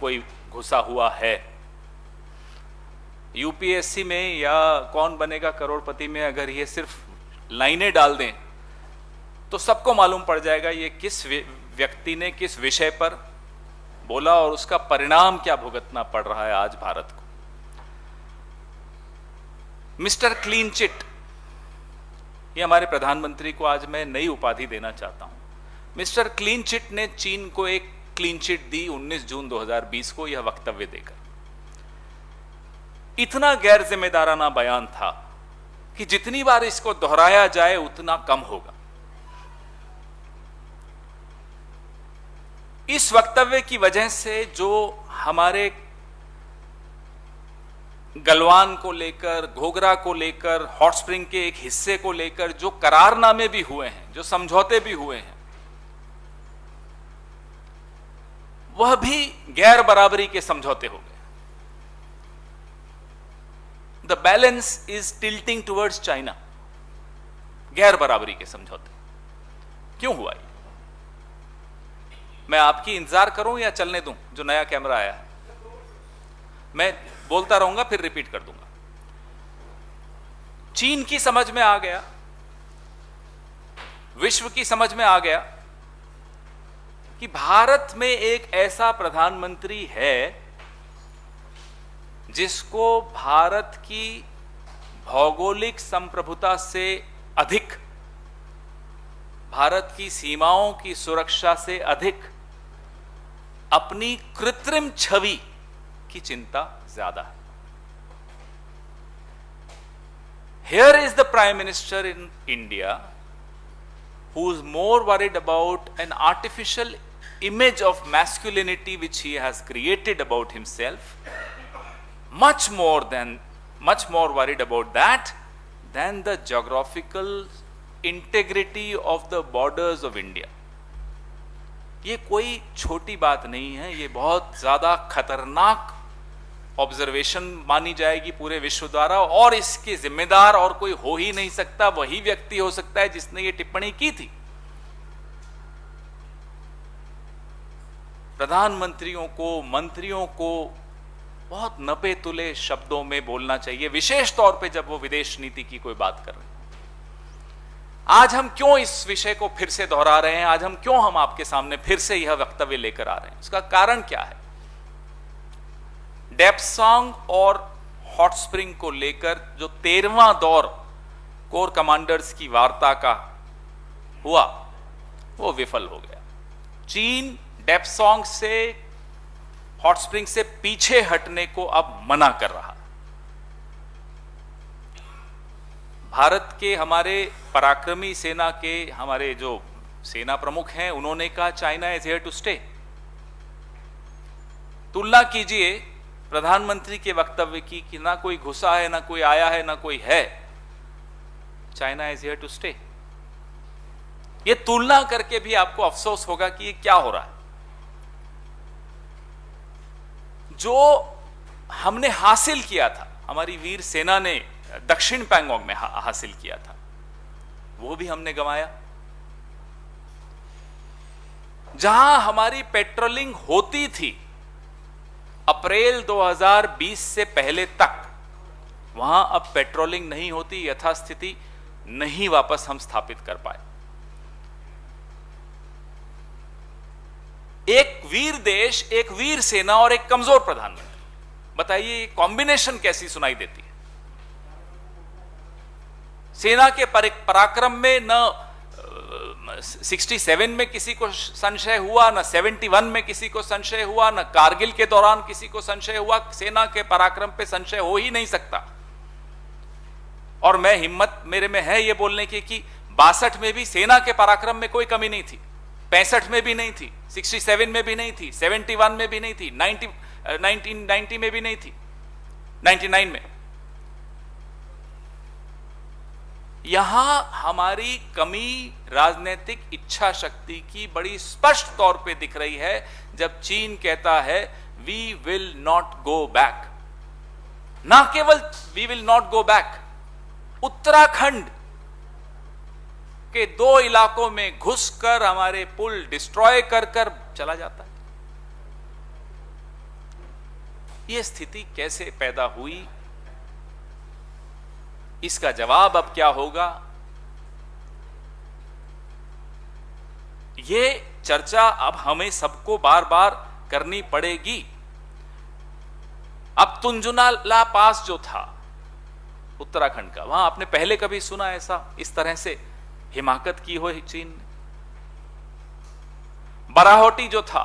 कोई घुसा हुआ है। यूपीएससी में या कौन बनेगा करोड़पति में अगर ये सिर्फ लाइनें डाल दें तो सबको मालूम पड़ जाएगा ये किस व्यक्ति ने किस विषय पर बोला और उसका परिणाम क्या भुगतना पड़ रहा है आज भारत को। मिस्टर क्लीन चिट, ये हमारे प्रधानमंत्री को आज मैं नई उपाधि देना चाहता हूं। मिस्टर क्लीन चिट ने चीन को एक क्लीन चिट दी 19 जून 2020 को यह वक्तव्य देकर। इतना गैर जिम्मेदाराना बयान था कि जितनी बार इसको दोहराया जाए उतना कम होगा। इस वक्तव्य की वजह से जो हमारे गलवान को लेकर, घोघरा को लेकर, हॉट स्प्रिंग के एक हिस्से को लेकर जो करारनामे भी हुए हैं, जो समझौते भी हुए हैं, वह भी गैर बराबरी के समझौते हो गए। The balance is tilting towards China. गैर बराबरी के समझौते क्यों हुआ ये? मैं आपकी इंतजार करूं या चलने दूं? जो नया कैमरा आया है मैं बोलता रहूंगा फिर रिपीट कर दूंगा। चीन की समझ में आ गया, विश्व की समझ में आ गया कि भारत में एक ऐसा प्रधानमंत्री है जिसको भारत की भौगोलिक संप्रभुता से अधिक, भारत की सीमाओं की सुरक्षा से अधिक अपनी कृत्रिम छवि की चिंता ज्यादा है। Here is the Prime Minister in India who is more worried about an artificial image of masculinity which he has created about himself, much more worried about that than the geographical integrity of the borders of India. ये कोई छोटी बात नहीं है, ये बहुत ज्यादा खतरनाक ऑब्जर्वेशन मानी जाएगी पूरे विश्व द्वारा, और इसके जिम्मेदार और कोई हो ही नहीं सकता। वही व्यक्ति हो सकता है जिसने ये टिप्पणी की थी। प्रधानमंत्रियों को, मंत्रियों को बहुत नपे तुले शब्दों में बोलना चाहिए, विशेष तौर पे जब वो विदेश नीति की कोई बात कर रहे हैं। आज हम क्यों इस विषय को फिर से दोहरा रहे हैं? आज हम क्यों आपके सामने फिर से यह वक्तव्य लेकर आ रहे हैं? इसका कारण क्या है? डेप्सांग और हॉट स्प्रिंग को लेकर जो 13वां दौर कोर कमांडर्स की वार्ता का हुआ वो विफल हो गया। चीन डेप्सांग से, हॉट स्प्रिंग से पीछे हटने को अब मना कर रहा। भारत के हमारे पराक्रमी सेना के हमारे जो सेना प्रमुख हैं उन्होंने कहा China is here to stay. तुलना कीजिए प्रधानमंत्री के वक्तव्य की कि ना कोई घुसा है, ना कोई आया है, ना कोई है, China is here to stay. ये तुलना करके भी आपको अफसोस होगा कि ये क्या हो रहा है। जो हमने हासिल किया था, हमारी वीर सेना ने दक्षिण पैंगोंग में हासिल किया था, वो भी हमने गंवाया। जहां हमारी पेट्रोलिंग होती थी अप्रैल 2020 से पहले तक, वहां अब पेट्रोलिंग नहीं होती, यथास्थिति नहीं वापस हम स्थापित कर पाए। एक वीर देश, एक वीर सेना और एक कमजोर प्रधानमंत्री, बताइए ये कॉम्बिनेशन कैसी सुनाई देती है? सेना के पराक्रम में न 67 में किसी को संशय हुआ, न 71 में किसी को संशय हुआ, न कारगिल के दौरान किसी को संशय हुआ। सेना के पराक्रम पे संशय हो ही नहीं सकता। और मैं हिम्मत मेरे में है ये बोलने की कि 62 में भी सेना के पराक्रम में कोई कमी नहीं थी, 65 में भी नहीं थी, 67 में भी नहीं थी, 71 में भी नहीं थी, 1990 में भी नहीं थी, 99 में। यहां हमारी कमी राजनीतिक इच्छा शक्ति की बड़ी स्पष्ट तौर पे दिख रही है जब चीन कहता है we will not go back. ना केवल we will not go back, Uttarakhand के 2 इलाकों में घुसकर हमारे पुल डिस्ट्रॉय कर चला जाता है। ये स्थिति कैसे पैदा हुई, इसका जवाब अब क्या होगा, ये चर्चा अब हमें सबको बार बार करनी पड़ेगी। अब तुंजुनाला पास जो था उत्तराखंड का, वहां आपने पहले कभी सुना ऐसा इस तरह से हिमाकत की हो चीन ने? बाराहोटी जो था,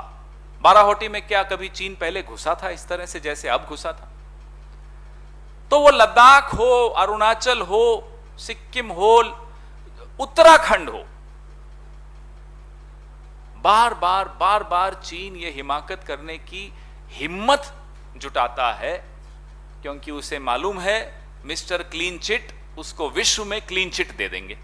बाराहोटी में क्या कभी चीन पहले घुसा था इस तरह से जैसे अब घुसा था? तो वो लद्दाख हो, अरुणाचल हो, सिक्किम हो, उत्तराखंड हो, बार बार चीन ये हिमाकत करने की हिम्मत जुटाता है, क्योंकि उसे मालूम है मिस्टर क्लीन चिट उसको विश्व में क्लीन चिट दे देंगे।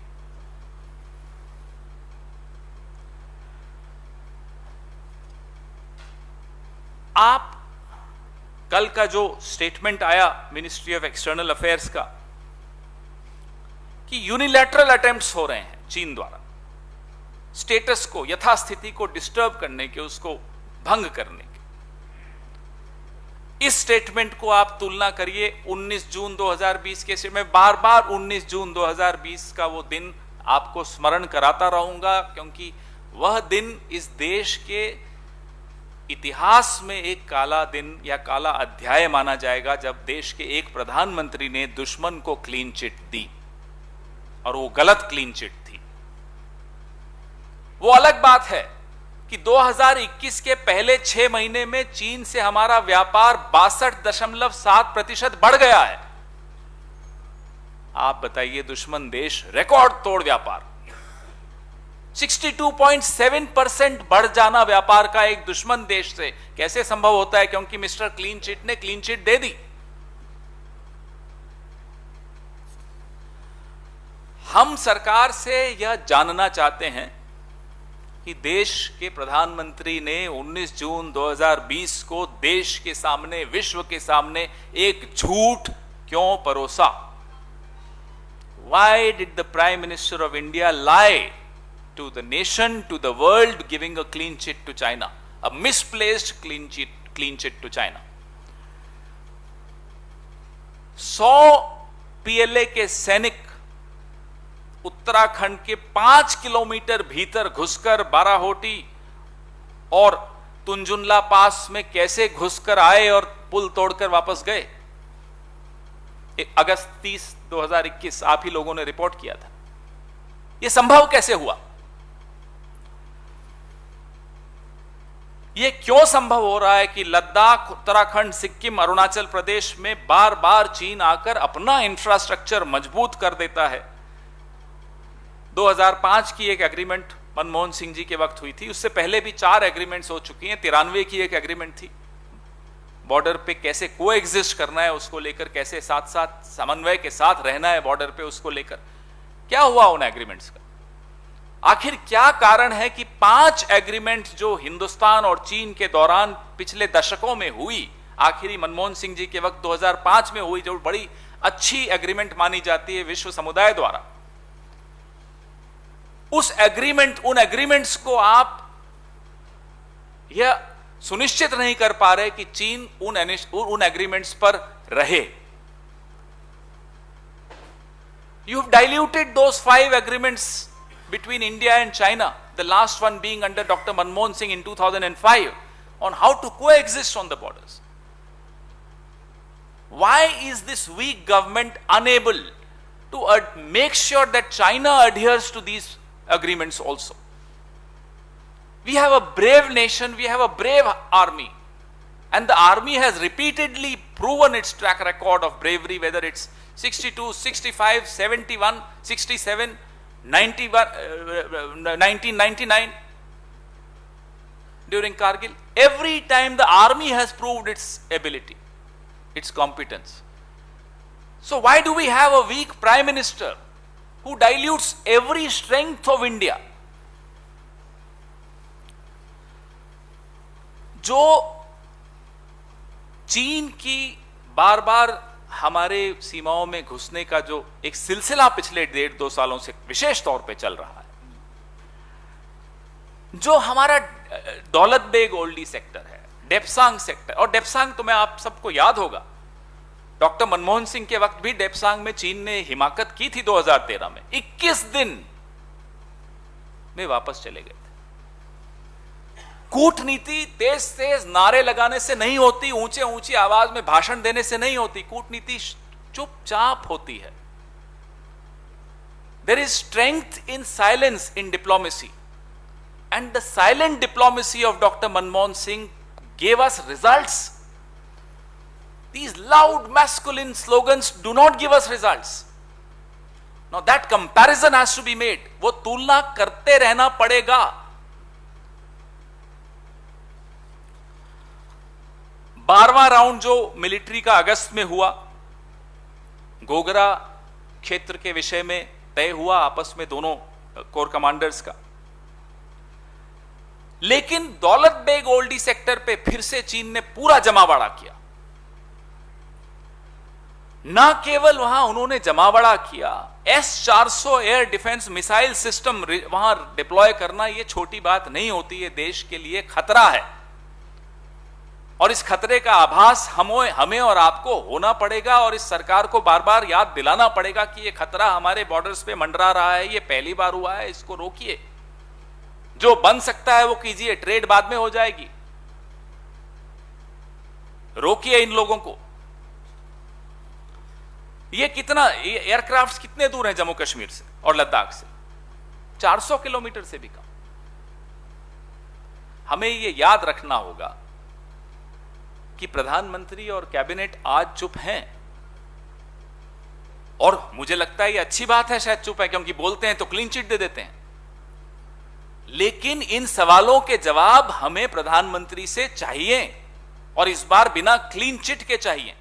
आप कल का जो स्टेटमेंट आया मिनिस्ट्री ऑफ एक्सटर्नल अफेयर्स का कि यूनिलैटरल अटेम्प्ट्स हो रहे हैं चीन द्वारा स्टेटस को, यथास्थिति को डिस्टर्ब करने के, उसको भंग करने के, इस स्टेटमेंट को आप तुलना करिए 19 जून 2020 के। मैं बार बार 19 जून 2020 का वो दिन आपको स्मरण कराता रहूंगा, क्योंकि वह दिन इस देश के इतिहास में एक काला दिन या काला अध्याय माना जाएगा, जब देश के एक प्रधानमंत्री ने दुश्मन को क्लीन चिट दी, और वो गलत क्लीन चिट थी। वो अलग बात है कि 2021 के पहले 6 महीने में चीन से हमारा व्यापार 62.7% बढ़ गया है। आप बताइए, दुश्मन देश रिकॉर्ड तोड़ व्यापार, 62.7% बढ़ जाना व्यापार का एक दुश्मन देश से कैसे संभव होता है? क्योंकि मिस्टर क्लीन चिट ने क्लीन चिट दे दी। हम सरकार से यह जानना चाहते हैं कि देश के प्रधानमंत्री ने 19 जून 2020 को देश के सामने, विश्व के सामने एक झूठ क्यों परोसा? Why did the Prime Minister of India lie to the nation, to the world, giving a clean chit to China, a misplaced clean chit to China? 100 PLA के सैनिक उत्तराखंड के 5 किलोमीटर भीतर घुसकर बाराहोटी और तुंजुनला पास में कैसे घुसकर आए और पुल तोड़कर वापस गए? अगस्त 30, 2021 आप ही लोगों ने रिपोर्ट किया था। यह संभव कैसे हुआ? यह क्यों संभव हो रहा है कि लद्दाख, उत्तराखंड, सिक्किम, अरुणाचल प्रदेश में बार बार चीन आकर अपना इंफ्रास्ट्रक्चर मजबूत कर देता है? 2005 की एक एग्रीमेंट मनमोहन सिंह जी के वक्त हुई थी, उससे पहले भी 4 एग्रीमेंट्स हो चुकी हैं। 93 की एक एग्रीमेंट थी, बॉर्डर पे कैसे कोएग्जिस्ट करना है उसको लेकर, कैसे साथ साथ समन्वय के साथ रहना है बॉर्डर पे, उसको लेकर क्या हुआ उन एग्रीमेंट्स का? आखिर क्या कारण है कि 5 एग्रीमेंट जो हिंदुस्तान और चीन के दौरान पिछले दशकों में हुई, आखिरी मनमोहन सिंह जी के वक्त 2005 में हुई, जो बड़ी अच्छी एग्रीमेंट मानी जाती है विश्व समुदाय द्वारा, उन एग्रीमेंट्स को आप यह सुनिश्चित नहीं कर पा रहे कि चीन उन एग्रीमेंट्स पर रहे। You have diluted those 5 agreements between India and China, the last one being under Dr. Manmohan Singh in 2005, on how to coexist on the borders. Why is this weak government unable to make sure that China adheres to these agreements also? We have a brave nation, we have a brave army, and the army has repeatedly proven its track record of bravery, whether it's 62, 65, 71, 67, 91, 1999 during Kargil. Every time the army has proved its ability, its competence. So why do we have a weak Prime Minister who dilutes every strength of India? जो चीन की बार बार हमारे सीमाओं में घुसने का जो एक सिलसिला पिछले 1.5-2 सालों से विशेष तौर पे चल रहा है, जो हमारा दौलत बेग ओल्डी सेक्टर है, डेप्सांग सेक्टर, और डेप्सांग तुम्हें आप सबको याद होगा, डॉक्टर मनमोहन सिंह के वक्त भी डेप्सांग में चीन ने हिमाकत की थी 2013 में, 21 दिन में वापस चले गए थे। कूटनीति तेज तेज नारे लगाने से नहीं होती, ऊंचे ऊंची आवाज में भाषण देने से नहीं होती, कूटनीति चुपचाप होती है। There is strength in silence in diplomacy, and the silent diplomacy of Dr. Manmohan Singh gave us results. These loud masculine slogans do not give us results. Now that comparison has to be made. वो तुलना करते रहना पड़ेगा। बारहवां round जो military का अगस्त में हुआ, गोगरा क्षेत्र के विषय में तय हुआ आपस में दोनों कोर कमांडर्स का, लेकिन दौलत बेग ओल्डी सेक्टर पे फिर से चीन ने पूरा जमावड़ा किया। ना केवल वहां उन्होंने जमावड़ा किया, S-400 air defence missile system वहां डिप्लॉय करना ये छोटी बात नहीं होती, ये देश के लिए खतरा है, और इस खतरे का आभास हमें और आपको होना पड़ेगा, और इस सरकार को बार बार याद दिलाना पड़ेगा कि ये खतरा हमारे बॉर्डर्स पे मंडरा रहा है, ये पहली बार हुआ है, इसको रोकिए। जो बन सकता है वो कीजिए, ट्रेड बाद में हो जाएगी, रोकिए इन लोगों को। ये एयरक्राफ्ट कितने दूर हैं जम्मू कश्मीर से और लद्दाख से? 400 किलोमीटर से भी कम। हमें ये याद रखना होगा कि प्रधानमंत्री और कैबिनेट आज चुप हैं, और मुझे लगता है ये अच्छी बात है शायद चुप है, क्योंकि बोलते हैं तो क्लीन चिट दे देते हैं, लेकिन इन सवालों के जवाब हमें प्रधानमंत्री से चाहिए, और इस बार बिना क्लीन चिट के चाहिए।